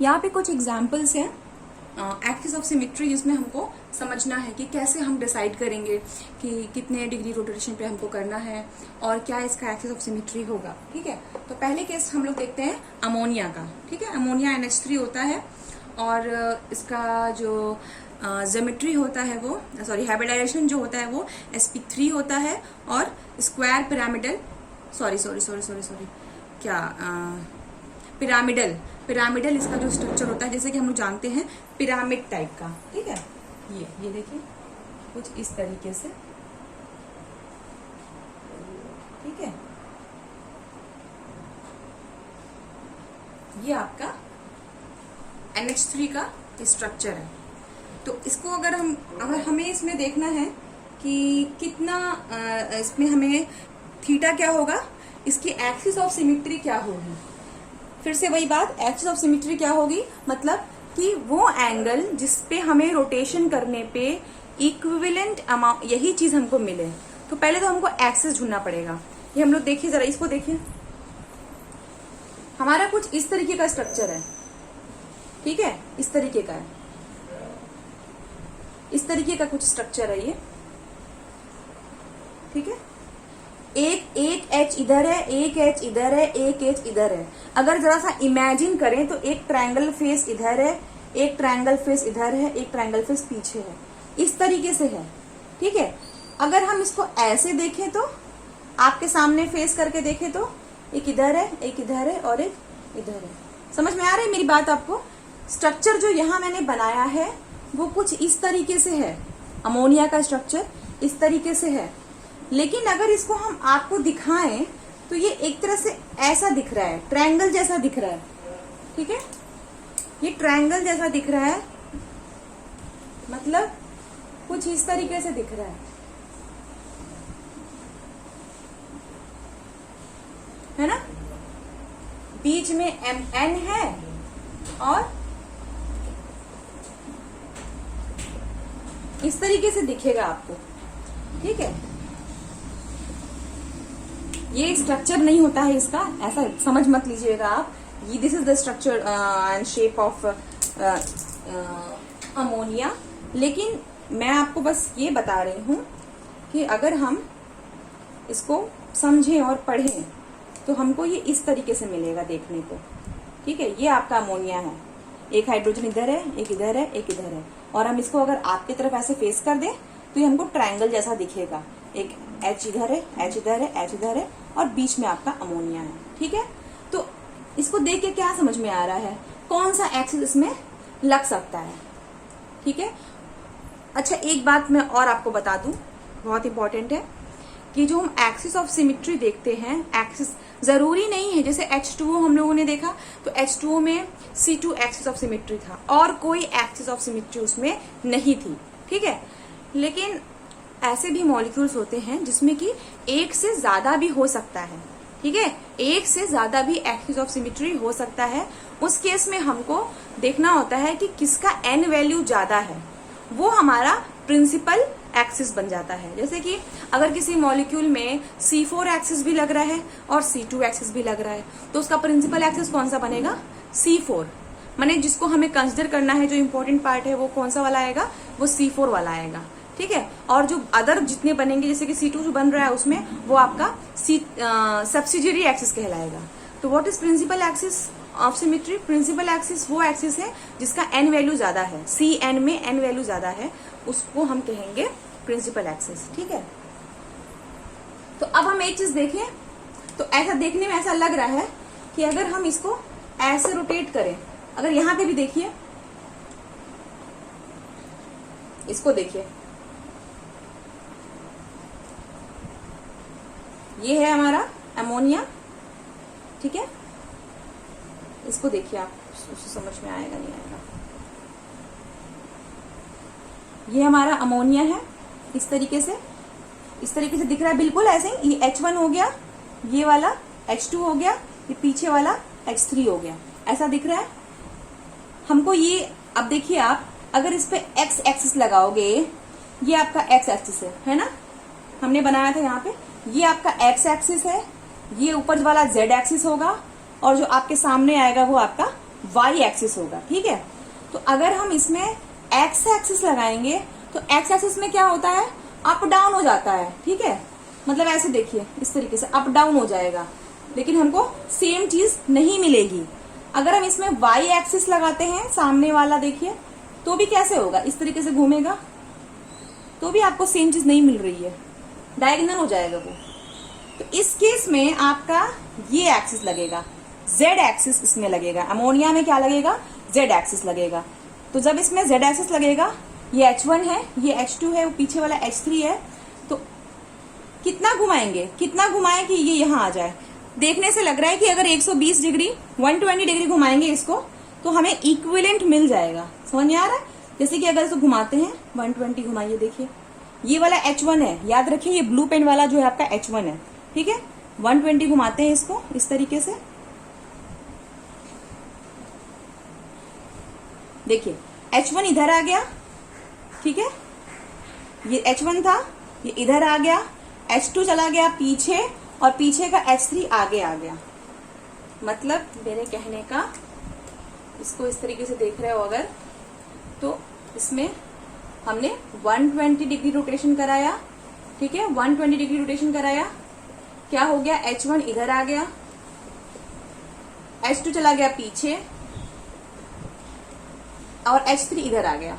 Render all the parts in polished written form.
यहाँ पे कुछ एग्जाम्पल्स हैं एक्सिस ऑफ सिमेट्री, जिसमें हमको समझना है कि कैसे हम डिसाइड करेंगे कि कितने डिग्री रोटेशन पे हमको करना है और क्या इसका एक्सिस ऑफ सिमेट्री होगा। ठीक है, तो पहले केस हम लोग देखते हैं अमोनिया का। ठीक है, अमोनिया NH3 होता है और इसका जो ज्योमेट्री होता है वो हाइब्रिडाइजेशन जो होता है वो sp3 होता है और स्क्वायर पिरामिडल पिरामिडल इसका जो स्ट्रक्चर होता है, जैसे कि हम लोग जानते हैं पिरामिड टाइप का। ठीक है, ये देखिए कुछ इस तरीके से। ठीक है, ये आपका NH3 का स्ट्रक्चर है। तो इसको अगर हमें इसमें देखना है कि कितना इसमें हमें थीटा क्या होगा, इसकी एक्सिस ऑफ सिमेट्री क्या होगी। फिर से वही बात, एक्सिस ऑफ सिमेट्री क्या होगी, मतलब कि वो एंगल जिस पे हमें रोटेशन करने पे इक्विवेलेंट अमाउंट यही चीज हमको मिले। तो पहले तो हमको एक्सिस ढूंढना पड़ेगा। ये हम लोग देखिए, जरा इसको देखिए, हमारा कुछ इस तरीके का स्ट्रक्चर है। ठीक है, इस तरीके का है, इस तरीके का कुछ स्ट्रक्चर है ये। ठीक है, एक एच इधर है, एक एच इधर है, एक एच इधर है। अगर जरा सा इमेजिन करें तो एक ट्रायंगल फेस इधर है, एक ट्रायंगल फेस इधर है, एक ट्रायंगल फेस पीछे है, इस तरीके से है। ठीक है, अगर हम इसको ऐसे देखें तो आपके सामने फेस करके देखें तो एक इधर है, एक इधर है और एक इधर है। समझ में आ रही है मेरी बात आपको? स्ट्रक्चर जो यहाँ मैंने बनाया है वो कुछ इस तरीके से है, अमोनिया का स्ट्रक्चर इस तरीके से है। लेकिन अगर इसको हम आपको दिखाएं तो ये एक तरह से ऐसा दिख रहा है, ट्रायंगल जैसा दिख रहा है। ठीक है, ये ट्रायंगल जैसा दिख रहा है, मतलब कुछ इस तरीके से दिख रहा है ना। बीच में MN है और इस तरीके से दिखेगा आपको। ठीक है, ये स्ट्रक्चर नहीं होता है इसका, ऐसा समझ मत लीजिएगा आप। ये this is the structure and shape of ammonia. लेकिन मैं आपको बस ये बता रही हूं कि अगर हम इसको समझें और पढ़ें तो हमको ये इस तरीके से मिलेगा देखने को। ठीक है, ये आपका अमोनिया है, एक हाइड्रोजन इधर है, एक इधर है, एक इधर है, और हम इसको अगर आपकी तरफ ऐसे फेस कर दें तो ये हमको ट्रायंगल जैसा दिखेगा। एक H इधर है, H इधर है, H इधर है और बीच में आपका अमोनिया है। ठीक है, तो इसको देख के क्या समझ में आ रहा है, कौन सा एक्सिस इसमें लग सकता है। ठीक है, अच्छा एक बात मैं और आपको बता दूं, बहुत इंपॉर्टेंट है कि जो हम एक्सिस ऑफ सिमेट्री देखते हैं, एक्सिस जरूरी नहीं है, जैसे H2O हम लोगों ने देखा तो H2O में C2 एक्सिस ऑफ सिमेट्री था और कोई एक्सिस ऑफ सिमेट्री उसमें नहीं थी। ठीक है, लेकिन ऐसे भी मॉलिक्यूल्स होते हैं जिसमें कि एक से ज्यादा भी हो सकता है। ठीक है, एक से ज्यादा भी एक्सिस ऑफ सिमेट्री हो सकता है। उस केस में हमको देखना होता है कि किसका N वैल्यू ज्यादा है, वो हमारा प्रिंसिपल एक्सिस बन जाता है। जैसे कि अगर किसी मॉलिक्यूल में C4 एक्सिस भी लग रहा है और C2 एक्सिस भी लग रहा है तो उसका प्रिंसिपल एक्सिस कौन सा बनेगा, C4। माने जिसको हमें कंसिडर करना है, जो इंपॉर्टेंट पार्ट है वो कौन सा वाला आएगा, वो C4 वाला आएगा। ठीक है, और जो अदर जितने बनेंगे, जैसे कि C2 जो बन रहा है उसमें वो आपका सब्सिडियरी एक्सिस कहलाएगा। तो what is principal axis of symmetry? Principal axis वो एक्सिस है जिसका N वैल्यू ज्यादा है, CN में N वैल्यू ज्यादा है, उसको हम कहेंगे प्रिंसिपल एक्सिस। ठीक है, तो अब हम एक चीज देखें तो ऐसा देखने में ऐसा लग रहा है कि अगर हम इसको ऐसे रोटेट करें, अगर यहां पे भी देखिए, इसको देखिए, ये है हमारा अमोनिया। ठीक है, इसको देखिए आप, उसको समझ में आएगा नहीं आएगा। ये हमारा अमोनिया है, इस तरीके से दिख रहा है, बिल्कुल ऐसे ही। ये H1 हो गया, ये वाला H2 हो गया, ये पीछे वाला H3 हो गया, ऐसा दिख रहा है हमको। ये अब देखिए आप, अगर इस पे X एक्सिस लगाओगे, ये आपका X एक्सिस है ना, हमने बनाया था यहाँ पे, ये आपका X एक्सिस है, ये ऊपर वाला Z एक्सिस होगा और जो आपके सामने आएगा वो आपका वाई एक्सिस होगा, ठीक है। तो अगर हम इसमें एक्स एक्सिस लगाएंगे तो एक्स एक्सिस में क्या होता है, अप डाउन हो जाता है, ठीक है। मतलब ऐसे देखिए, इस तरीके से अप डाउन हो जाएगा, लेकिन हमको सेम चीज नहीं मिलेगी। अगर हम इसमें वाई एक्सिस लगाते हैं, सामने वाला देखिए, तो भी कैसे होगा, इस तरीके से घूमेगा, तो भी आपको सेम चीज नहीं मिल रही है, डायगोनल हो जाएगा वो। तो इस केस में आपका ये एक्सिस लगेगा, जेड एक्सिस इसमें लगेगा। अमोनिया में क्या लगेगा, जेड एक्सिस लगेगा। तो जब इसमें जेड एक्सिस लगेगा, ये H1 है, ये H2 है, वो पीछे वाला H3 है, तो कितना घुमाएंगे, कितना घुमाएं कि ये यहां आ जाए। देखने से लग रहा है कि अगर 120 डिग्री 120 डिग्री घुमाएंगे इसको तो हमें इक्विवेलेंट मिल जाएगा। समझ में आ रहा है? जैसे कि अगर इसको घुमाते हैं 120 घुमाइए, देखिए ये वाला H1 है, याद रखिए ये ब्लू पेन वाला जो है आपका H1 है, ठीक है। 120 घुमाते हैं इसको इस तरीके से, देखिए H1 इधर आ गया, ठीक है, ये H1 था, ये इधर आ गया, H2 चला गया पीछे और पीछे का H3 आगे आ गया। मतलब मेरे कहने का, इसको इस तरीके से देख रहे हो अगर, तो इसमें हमने 120 डिग्री रोटेशन कराया, ठीक है, 120 डिग्री रोटेशन कराया, क्या हो गया, H1 इधर आ गया, H2 चला गया पीछे और H3 इधर आ गया।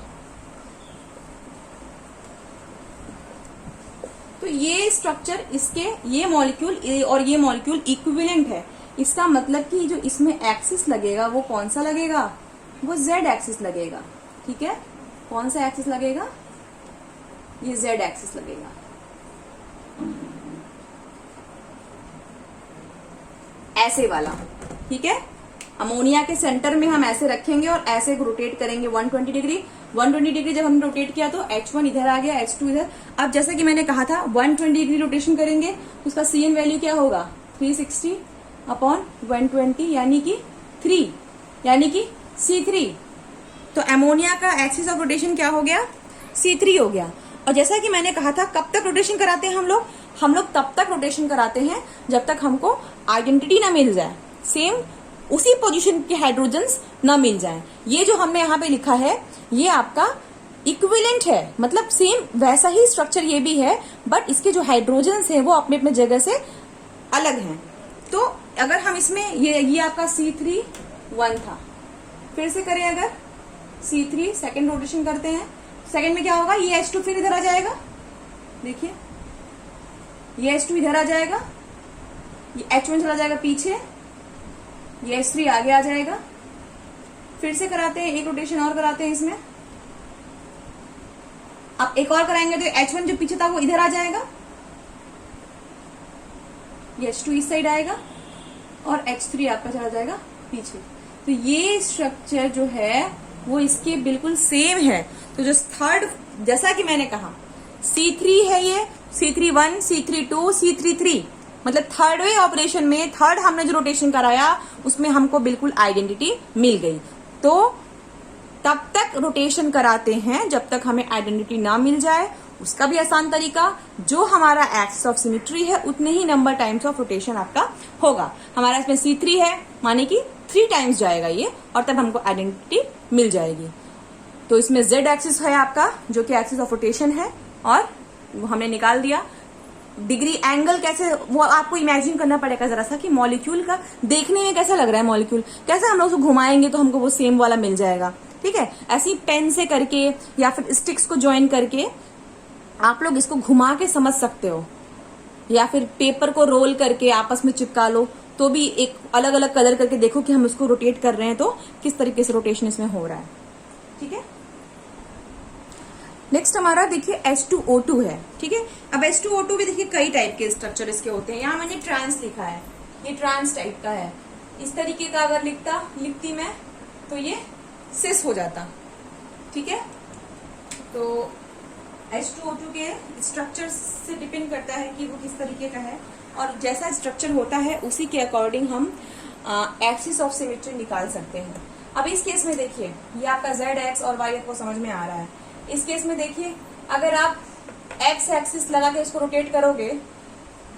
तो ये स्ट्रक्चर, इसके ये मॉलिक्यूल और ये मॉलिक्यूल इक्विवेलेंट है। इसका मतलब कि जो इसमें एक्सिस लगेगा वो कौन सा लगेगा, वो जेड एक्सिस लगेगा, ठीक है। कौन सा एक्सिस लगेगा, ये जेड एक्सिस लगेगा। ऐसे वाला, ठीक है। अमोनिया के सेंटर में हम ऐसे रखेंगे और ऐसे रोटेट करेंगे 120 डिग्री। 120 डिग्री जब हमने रोटेट किया तो H1 इधर आ गया, H2 इधर। अब जैसे कि मैंने कहा था 120 डिग्री रोटेशन करेंगे तो उसका CN वैल्यू क्या होगा, 360/120 यानी कि 3, यानी कि C3। तो अमोनिया का एक्सिस ऑफ रोटेशन क्या हो गया, C3 हो गया। और जैसा कि मैंने कहा था, कब तक रोटेशन कराते हैं हम लोग तब तक रोटेशन कराते हैं जब तक हमको आइडेंटिटी ना मिल जाए, सेम उसी पोजीशन के हाइड्रोजन्स ना मिल जाएं। ये जो हमने यहाँ पे लिखा है ये आपका इक्विवेलेंट है, मतलब सेम वैसा ही स्ट्रक्चर ये भी है, बट इसके जो हाइड्रोजन्स हैं वो अपने अपने जगह से अलग हैं। तो अगर हम इसमें ये आपका C3 1 था, फिर से करें अगर C3 सेकेंड रोटेशन करते हैं, सेकेंड में क्या होगा, ये H2 फिर इधर आ जाएगा, देखिए ये H2 इधर आ जाएगा, ये H1 चला जाएगा पीछे, ये H3 आगे आ जाएगा। फिर से कराते हैं, एक रोटेशन और कराते हैं इसमें। अब एक और कराएंगे तो H1 जो पीछे था वो इधर आ जाएगा, ये H2 इस साइड आएगा और H3 आपका चला जाएगा पीछे। तो ये स्ट्रक्चर जो है वो इसके बिल्कुल सेम है। तो जो थर्ड, जैसा कि मैंने कहा C3 है, ये C3 1, C3 2, C3 3, मतलब थर्ड वे ऑपरेशन में थर्ड हमने जो रोटेशन कराया उसमें हमको बिल्कुल आइडेंटिटी मिल गई। तो तब तक रोटेशन कराते हैं जब तक हमें आइडेंटिटी ना मिल जाए। उसका भी आसान तरीका, जो हमारा एक्सिस ऑफ सिमेट्री है उतने ही नंबर टाइम्स ऑफ रोटेशन आपका होगा। हमारा इसमें C3 है, माने कि 3 टाइम्स जाएगा ये, और तब हमको आइडेंटिटी मिल जाएगी। तो इसमें Z एक्सिस है आपका, जो कि एक्सिस ऑफ रोटेशन है, और वो हमने निकाल दिया। डिग्री एंगल कैसे, वो आपको इमेजिन करना पड़ेगा जरा सा कि मॉलिक्यूल का देखने में कैसा लग रहा है, मॉलिक्यूल कैसे हम लोग उसको घुमाएंगे तो हमको वो सेम वाला मिल जाएगा, ठीक है। ऐसी पेन से करके या फिर स्टिक्स को ज्वाइन करके आप लोग इसको घुमा के समझ सकते हो, या फिर पेपर को रोल करके आपस में चिपका लो, तो भी एक अलग अलग कलर करके देखो कि हम उसको रोटेट कर रहे हैं तो किस तरीके से रोटेशन इसमें हो रहा है, ठीक है। नेक्स्ट हमारा देखिए H2O2 है, ठीक है। अब H2O2 भी देखिए कई टाइप के स्ट्रक्चर इसके होते हैं। यहाँ मैंने ट्रांस लिखा है, ये ट्रांस टाइप का है। इस तरीके का अगर लिखती मैं तो ये सिस हो जाता, ठीक है। तो H2O2 के स्ट्रक्चर से डिपेंड करता है कि वो किस तरीके का है, और जैसा स्ट्रक्चर होता है उसी के अकॉर्डिंग हम एक्सिस ऑफ सिमेट्री निकाल सकते हैं। अब इस केस में देखिए ये आपका Z एक्स और Y को समझ में आ रहा है। इस केस में देखिए अगर आप एक्स एक्सिस लगा के इसको रोटेट करोगे,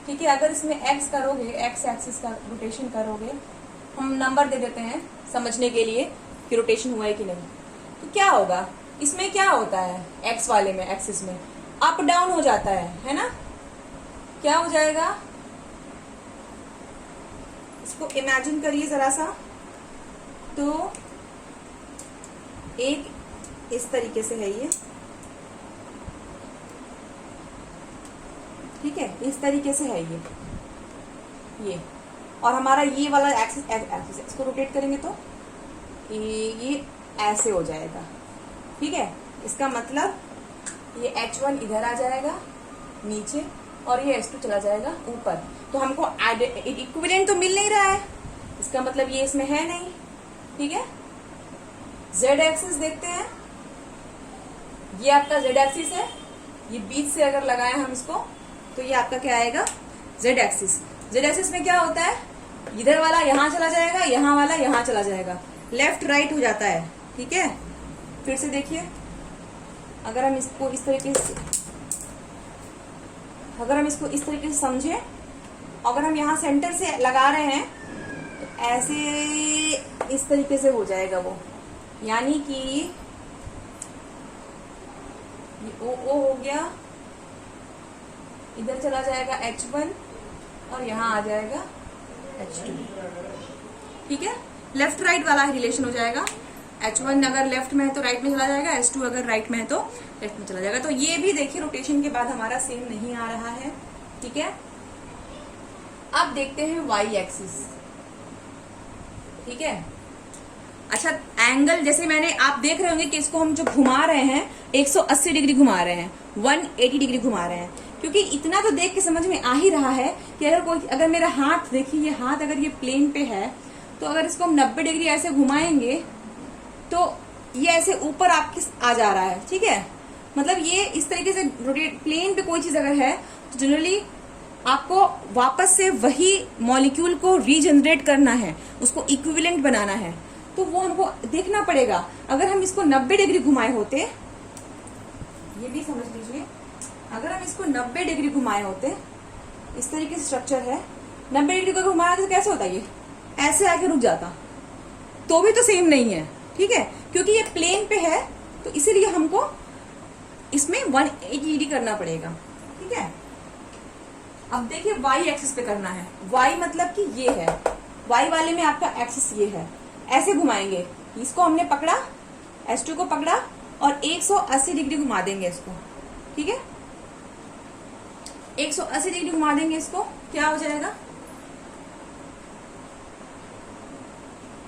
ठीक है, अगर इसमें एक्स करोगे, एक्स एक्सिस का रोटेशन करोगे हम नंबर दे देते हैं समझने के लिए कि रोटेशन हुआ है कि नहीं। तो क्या होगा, इसमें क्या होता है, एक्स वाले में, एक्सिस में अप डाउन हो जाता है ना। क्या हो जाएगा, इसको इमेजिन करिए जरा सा। तो एक इस तरीके से है ये, ठीक है, इस तरीके से है ये और हमारा ये वाला एक्सिस इसको रोटेट करेंगे तो ये ऐसे हो जाएगा, ठीक है। इसका मतलब ये H1 इधर आ जाएगा नीचे और ये H2 चला जाएगा ऊपर। तो हमको इक्विवेलेंट तो मिल नहीं रहा है, इसका मतलब ये इसमें है नहीं, ठीक है। Z एक्सिस देखते हैं, ये आपका Z एक्सिस है, ये बीच से अगर लगाए हम इसको तो ये आपका क्या आएगा, Z एक्सिस। Z एक्सिस में क्या होता है, इधर वाला यहां चला जाएगा, यहां वाला यहां चला जाएगा, लेफ्ट राइट हो जाता है, ठीक है। फिर से देखिए, अगर हम इसको इस तरीके से समझे, अगर हम यहाँ सेंटर से लगा रहे हैं तो ऐसे इस तरीके से हो जाएगा वो, यानी कि ये O हो गया, इधर चला जाएगा H1 और यहाँ आ जाएगा H2, ठीक है। लेफ्ट राइट वाला रिलेशन हो जाएगा, H1 अगर लेफ्ट में है तो राइट में चला जाएगा, H2 अगर राइट में है तो लेफ्ट में चला जाएगा। तो ये भी देखिए रोटेशन के बाद हमारा सेम नहीं आ रहा है, ठीक है। अब देखते हैं Y एक्सिस, ठीक है। अच्छा, एंगल जैसे मैंने, आप देख रहे होंगे कि इसको हम जो घुमा रहे हैं 180 डिग्री घुमा रहे हैं, 180 डिग्री घुमा रहे हैं, क्योंकि इतना तो देख के समझ में आ ही रहा है कि अगर मेरा हाथ देखिए, ये हाथ अगर ये प्लेन पे है तो अगर इसको हम 90 डिग्री ऐसे घुमाएंगे तो ये ऐसे ऊपर आपके आ जा रहा है, ठीक है। मतलब ये इस तरीके से रोटेट, प्लेन पे कोई चीज अगर है तो जनरली आपको वापस से वही मॉलिक्यूल को रीजनरेट करना है, उसको इक्विवेलेंट बनाना है, तो वो हमको देखना पड़ेगा। अगर हम इसको 90 डिग्री घुमाए होते, ये भी समझ लीजिए, अगर हम इसको 90 डिग्री घुमाए होते, इस तरीके से स्ट्रक्चर है, 90 डिग्री को घुमाया तो कैसे होता, ये ऐसे आके रुक जाता, तो भी तो सेम नहीं है, ठीक है, क्योंकि ये प्लेन पे है, तो इसीलिए हमको इसमें 180 डिग्री करना पड़ेगा, ठीक है। अब देखिए Y एक्सिस पे करना है, Y मतलब कि ये है, Y वाले में आपका एक्सिस ये है, ऐसे घुमाएंगे, इसको हमने पकड़ा, H2 को पकड़ा और 180 डिग्री घुमा देंगे इसको, ठीक है। 180 डिग्री घुमा देंगे इसको, क्या हो जाएगा,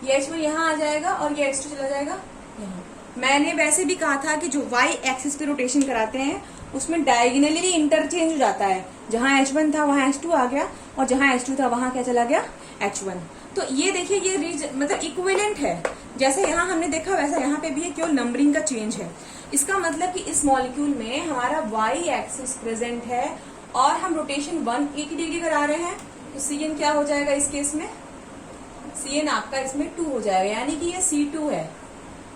ये H1 यहाँ आ जाएगा और ये H2 चला जाएगा यहाँ। मैंने वैसे भी कहा था कि जो Y एक्सिस पे रोटेशन कराते हैं उसमें डायगोनली इंटरचेंज हो जाता है, जहां H1 था वहां H2 आ गया और जहां H2 था वहां क्या चला गया, H1। तो ये देखिए, ये मतलब इक्विवेलेंट है, जैसे यहाँ हमने देखा वैसा यहाँ पे भी है, केवल नंबरिंग का चेंज है। इसका मतलब कि इस मॉलिक्यूल में हमारा Y एक्सिस प्रेजेंट है और हम रोटेशन 180 डिग्री करा रहे हैं, तो Cn क्या हो जाएगा इस केस में, Cn आपका इसमें 2 हो जाएगा, यानी कि ये C2 है।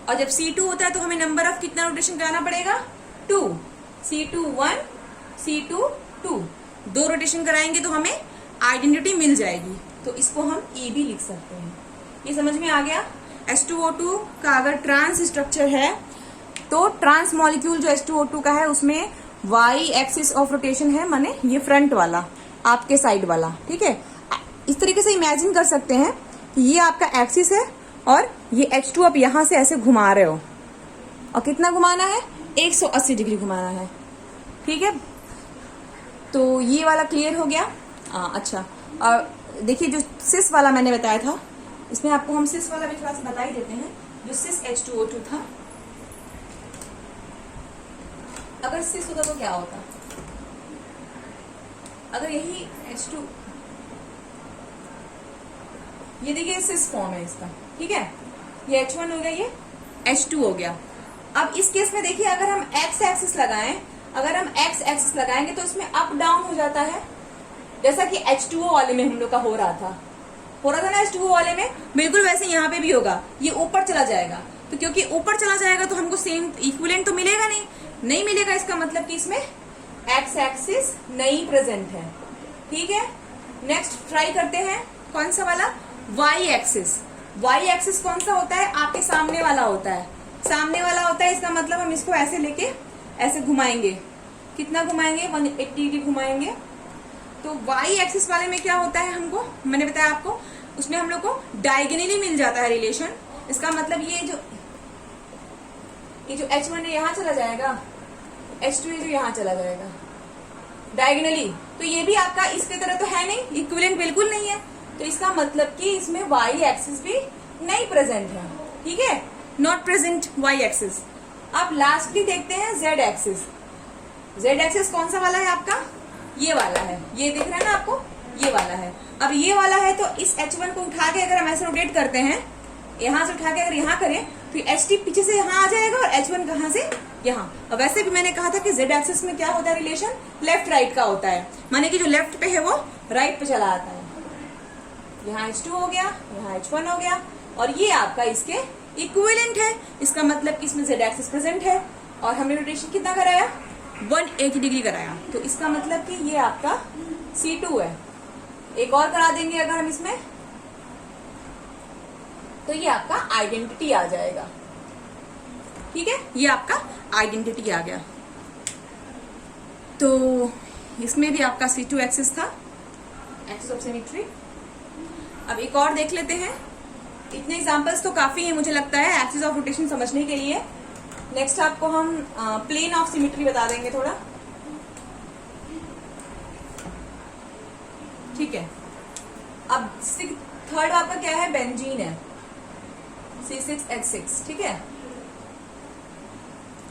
और जब C2 होता है तो हमें नंबर ऑफ कितना रोटेशन कराना पड़ेगा, 2, C2 1, C2 2, 2 रोटेशन कराएंगे तो हमें आइडेंटिटी मिल जाएगी, तो इसको हम E भी लिख सकते हैं। ये समझ में आ गया। H2O2 का अगर ट्रांस स्ट्रक्चर है तो ट्रांस मॉलिक्यूल जो H2O2 का है उसमें Y एक्सिस ऑफ रोटेशन है, माने ये फ्रंट वाला, आपके साइड वाला, ठीक है। इस तरीके से इमेजिन कर सकते हैं कि ये आपका एक्सिस है और ये H2 आप यहां से ऐसे घुमा रहे हो, और कितना घुमाना है, 180 डिग्री घुमाना है, ठीक है। तो ये वाला क्लियर हो गया। अच्छा, और देखिए जो सिस वाला मैंने बताया था, इसमें आपको हम सिस वाला भी थोड़ा सा बता ही देते हैं। जो सिस H2O2 था, अगर सिस होता तो क्या होता, अगर यही H2, ये देखिए सिस फॉर्म है इसका, ठीक है, ये H1 हो गया, ये H2 हो गया। अब इस केस में देखिए, अगर हम X एक्सिस लगाएं, अगर हम X एक्सिस लगाएंगे तो इसमें अप डाउन हो जाता है, जैसा कि H2O वाले में हम लोग का हो रहा था ना, H2O वाले में बिल्कुल वैसे यहाँ पे भी होगा, ये ऊपर चला जाएगा। तो क्योंकि ऊपर चला जाएगा तो हमको सेम इक्विवेलेंट तो मिलेगा नहीं मिलेगा, इसका मतलब कि इसमें X एक्सिस नहीं प्रेजेंट है, ठीक है। नेक्स्ट ट्राई करते हैं, कौन सा वाला, वाई एक्सिस। वाई एक्सिस कौन सा होता है? आपके सामने वाला होता है। सामने वाला होता है, इसका मतलब हम इसको ऐसे लेके ऐसे घुमाएंगे। कितना घुमाएंगे? 180 डिग्री घुमाएंगे। तो वाई एक्सिस वाले में क्या होता है, हमको मैंने बताया आपको, उसमें हम लोग को डायगोनली मिल जाता है रिलेशन। इसका मतलब ये जो H1 है यहाँ चला जाएगा, H2 है जो यहाँ चला जाएगा डायगोनली। तो ये भी आपका इसके तरह तो है नहीं, इक्विवेलेंट बिल्कुल नहीं है। तो इसका मतलब कि इसमें वाई एक्सिस भी नहीं प्रेजेंट है। ठीक है, नॉट प्रेजेंट वाई एक्सिस। अब लास्टली देखते हैं जेड एक्सिस। जेड एक्सिस कौन सा वाला है आपका? ये वाला है। ये दिख रहा है ना आपको, ये वाला है। अब ये वाला है तो इस H1 को उठा के अगर हम ऐसे रोटेट करते हैं, यहां से उठा के अगर यहाँ करें तो HT पीछे से यहाँ आ जाएगा और H1 कहां से? यहाँ। अब वैसे भी मैंने कहा था कि जेड एक्सिस में क्या होता है रिलेशन? लेफ्ट राइट का होता है, माने कि जो लेफ्ट पे है वो राइट पे चला आता है। यहाँ H2 हो गया, यहाँ H1 हो गया, और ये आपका इसके इक्विवेलेंट है। इसका मतलब कि इसमें जेड एक्सिस प्रेजेंट है और हमने रोटेशन कितना कराया? 180 डिग्री कराया। तो इसका मतलब कि ये आपका C2 है। एक और करा देंगे अगर हम इसमें, तो ये आपका आइडेंटिटी आ जाएगा। ठीक है, ये आपका आइडेंटिटी आ गया। तो इसमें भी आपका C2 एक्सिस था, एक्सिस ऑफ सिमेट्री। अब एक और देख लेते हैं। इतने एग्जांपल्स तो काफी है मुझे लगता है एक्सिस ऑफ रोटेशन समझने के लिए। नेक्स्ट आपको हम प्लेन ऑफ सिमेट्री बता देंगे थोड़ा। ठीक है, अब थर्ड आपका क्या है? बेंजीन है, C6H6। ठीक है,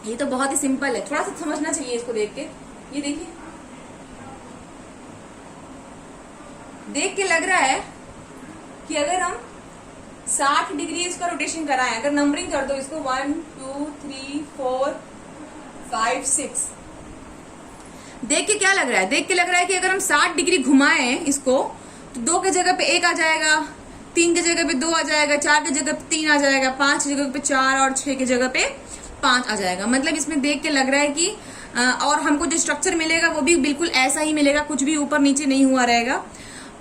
ये तो बहुत ही सिंपल है, थोड़ा सा समझना चाहिए इसको देख के। ये देखिए, देख के लग रहा है कि अगर हम 60 डिग्री इसका रोटेशन कराएं, अगर नंबरिंग कर दो इसको 1 2 3 4 5 6, देख के क्या लग रहा है? देख के लग रहा है कि अगर हम 60 डिग्री घुमाएं इसको तो 2 के जगह पे 1 आ जाएगा, 3 के जगह पे 2 आ जाएगा, 4 के जगह पे 3 आ जाएगा, 5 की जगह पे 4 और 6 की जगह पे 5 आ जाएगा। मतलब इसमें देख के लग रहा है कि और हमको जो स्ट्रक्चर मिलेगा वो भी बिल्कुल ऐसा ही मिलेगा, कुछ भी ऊपर नीचे नहीं हुआ रहेगा।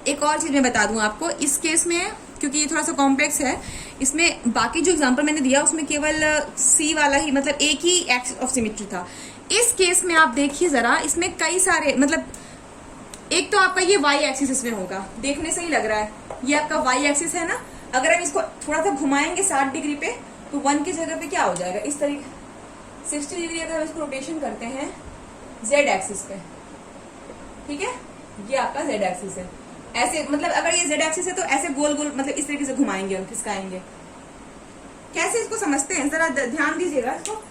एक और चीज मैं बता दूं आपको इस केस में, क्योंकि ये थोड़ा सा कॉम्प्लेक्स है, इसमें बाकी जो एग्जांपल मैंने दिया उसमें केवल C वाला ही, मतलब एक ही एक्सिस ऑफ सिमेट्री था। इस केस में आप देखिए जरा, इसमें कई सारे, मतलब एक तो आपका ये वाई एक्सिस इसमें होगा, देखने से ही लग रहा है ये आपका वाई एक्सिस है ना। अगर हम इसको थोड़ा सा घुमाएंगे 60 डिग्री पे तो 1 की जगह पे क्या हो जाएगा? इस तरीके 60 डिग्री अगर हम इसको रोटेशन करते हैं जेड एक्सिस पे, ठीक है, ये आपका जेड एक्सिस है। ऐसे मतलब अगर ये जेड एक्सिस है तो ऐसे गोल गोल, मतलब इस तरीके से घुमाएंगे और खिसकाएंगे। कैसे इसको समझते हैं जरा ध्यान दीजिएगा इसको।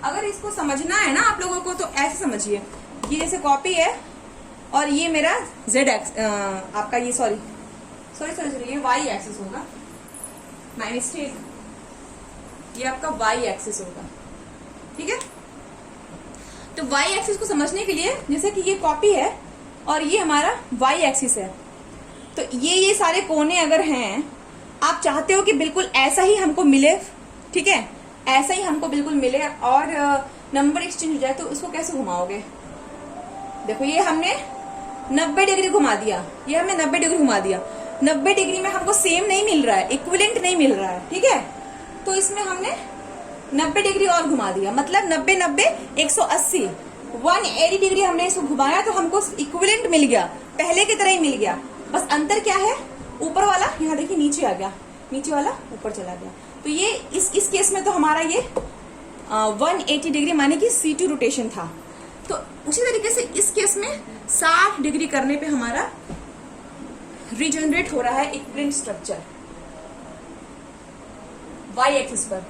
अगर इसको समझना है ना आप लोगों को तो ऐसे समझिए, ये जैसे कॉपी है और ये मेरा जेड एक्स आपका ये सॉरी ये वाई एक्सिस होगा, माय मिस्टेक, ये आपका वाई एक्सिस होगा। ठीक है, तो वाई एक्सिस को समझने के लिए जैसे कि ये कॉपी है और ये हमारा वाई एक्सिस है, तो ये सारे कोने अगर हैं, आप चाहते हो कि बिल्कुल ऐसा ही हमको मिले, ठीक है, ऐसा ही हमको बिल्कुल मिले और नंबर एक्सचेंज हो जाए, तो उसको कैसे घुमाओगे? देखो ये हमने 90 डिग्री घुमा दिया, ये हमने 90 डिग्री घुमा दिया। 90 डिग्री में हमको सेम नहीं मिल रहा है, इक्विवेलेंट नहीं मिल रहा है, ठीक है, तो इसमें हमने 90 डिग्री और घुमा दिया, मतलब 90 90 180 180 डिग्री हमने इसको घुमाया तो हमको इक्विवेलेंट मिल गया, पहले की तरह ही मिल गया। बस अंतर क्या है, ऊपर वाला यहाँ देखिए नीचे आ गया, नीचे वाला ऊपर चला गया। तो ये इस केस में तो हमारा ये 180 डिग्री माने कि C2 रोटेशन था। तो उसी तरीके से इस केस में 60 डिग्री करने पे हमारा रिजनरेट हो रहा है इक्विवेलेंट स्ट्रक्चर वाई एक्सिस पर।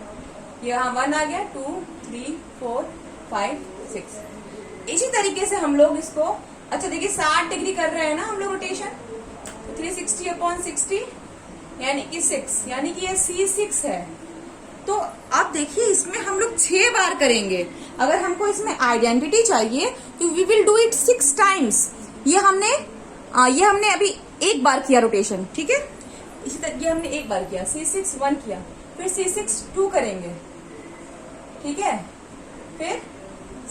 यहाँ 1 आ गया, 2 3 4 5 6। इसी तरीके से हम लोग इसको, अच्छा देखिए 60 डिग्री कर रहे हैं ना हम लोग रोटेशन, 360/60 यानी कि 6, यानी कि ये C6 है। तो आप देखिए इसमें हम लोग 6 बार करेंगे। अगर हमको इसमें आइडेंटिटी चाहिए तो we will do it 6 times. ये हमने अभी 1 बार किया रोटेशन, ठीक है, इसी तरह ये हमने 1 बार किया, C6 1 किया, फिर C6 2 करेंगे, ठीक है, फिर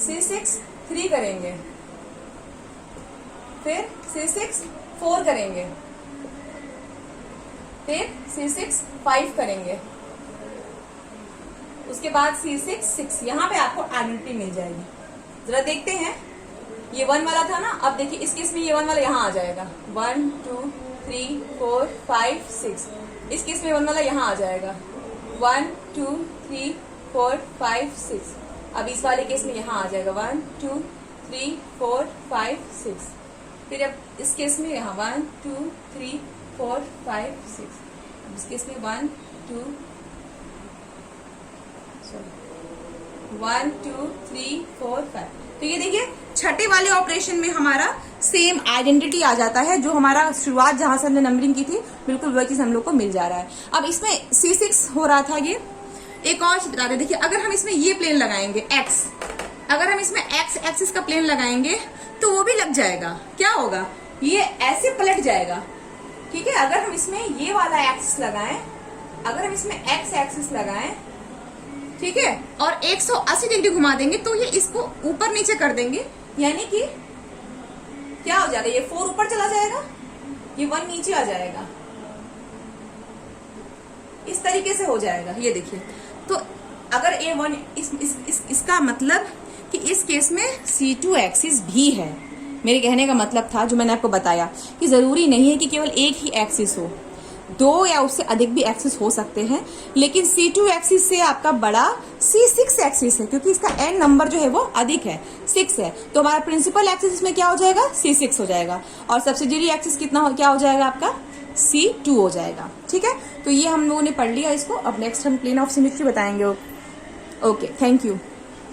C6 3 करेंगे, फिर C6 4 करेंगे, फिर C6 5 करेंगे, उसके बाद C6 6। यहाँ पे आपको आइडेंटिटी मिल जाएगी। जरा देखते हैं, ये 1 वाला था ना, अब देखिए इस केस में ये 1 वाला यहाँ आ जाएगा, 1 2 3 4 5 6। इस केस में 1 वाला यहाँ आ जाएगा, 1 2 3 4 5 6। अब इस वाले केस में यहाँ आ जाएगा 1 2 3 4 5 6। फिर अब इस केस में यहाँ 1 2 3 4 5 6। इस केस में 1 2 1 2 3 4 5। तो ये देखिए छठे वाले ऑपरेशन में हमारा सेम आइडेंटिटी आ जाता है, जो हमारा शुरुआत जहां से हमने नंबरिंग की थी बिल्कुल वही चीज हम लोग को मिल जा रहा है। अब इसमें C6 हो रहा था ये। एक और चीज बता दें, देखिए अगर हम इसमें ये प्लेन लगाएंगे x, अगर हम इसमें x एक्सिस का प्लेन लगाएंगे तो वो भी लग जाएगा। क्या होगा, ये ऐसे पलट जाएगा। ठीक है, अगर हम इसमें ये वाला एक्सिस लगाएं, अगर हम इसमें x एक्सिस लगाएं, ठीक है, और 180 डिग्री घुमा देंगे तो ये इसको ऊपर नीचे कर देंगे, यानी कि क्या हो जाएगा, ये 4 ऊपर चला जाएगा, ये 1 नीचे आ जाएगा। इस तरीके से हो जाएगा। ये देखिए, तो अगर A1 इसका मतलब कि इस केस में C2 एक्सिस भी है। मेरे कहने का मतलब था, जो मैंने आपको बताया, कि जरूरी नहीं है कि केवल एक ही एक्सिस हो, 2 या उससे अधिक भी एक्सिस हो सकते हैं, लेकिन C2 एक्सिस से आपका बड़ा C6 एक्सिस है, क्योंकि इसका एन नंबर जो है वो अधिक है, 6 है। तो हमारा प्रिंसिपल एक्सिस इसमें क्या हो जाएगा, C6 हो जाएगा, और सब्सिडियरी एक्सिस क्या हो जाएगा आपका, C2 हो जाएगा। ठीक है, तो ये हम लोगों ने पढ़ लिया इसको। अब नेक्स्ट हम प्लेन ऑफ सिमेट्री बताएंगे। Okay, thank you.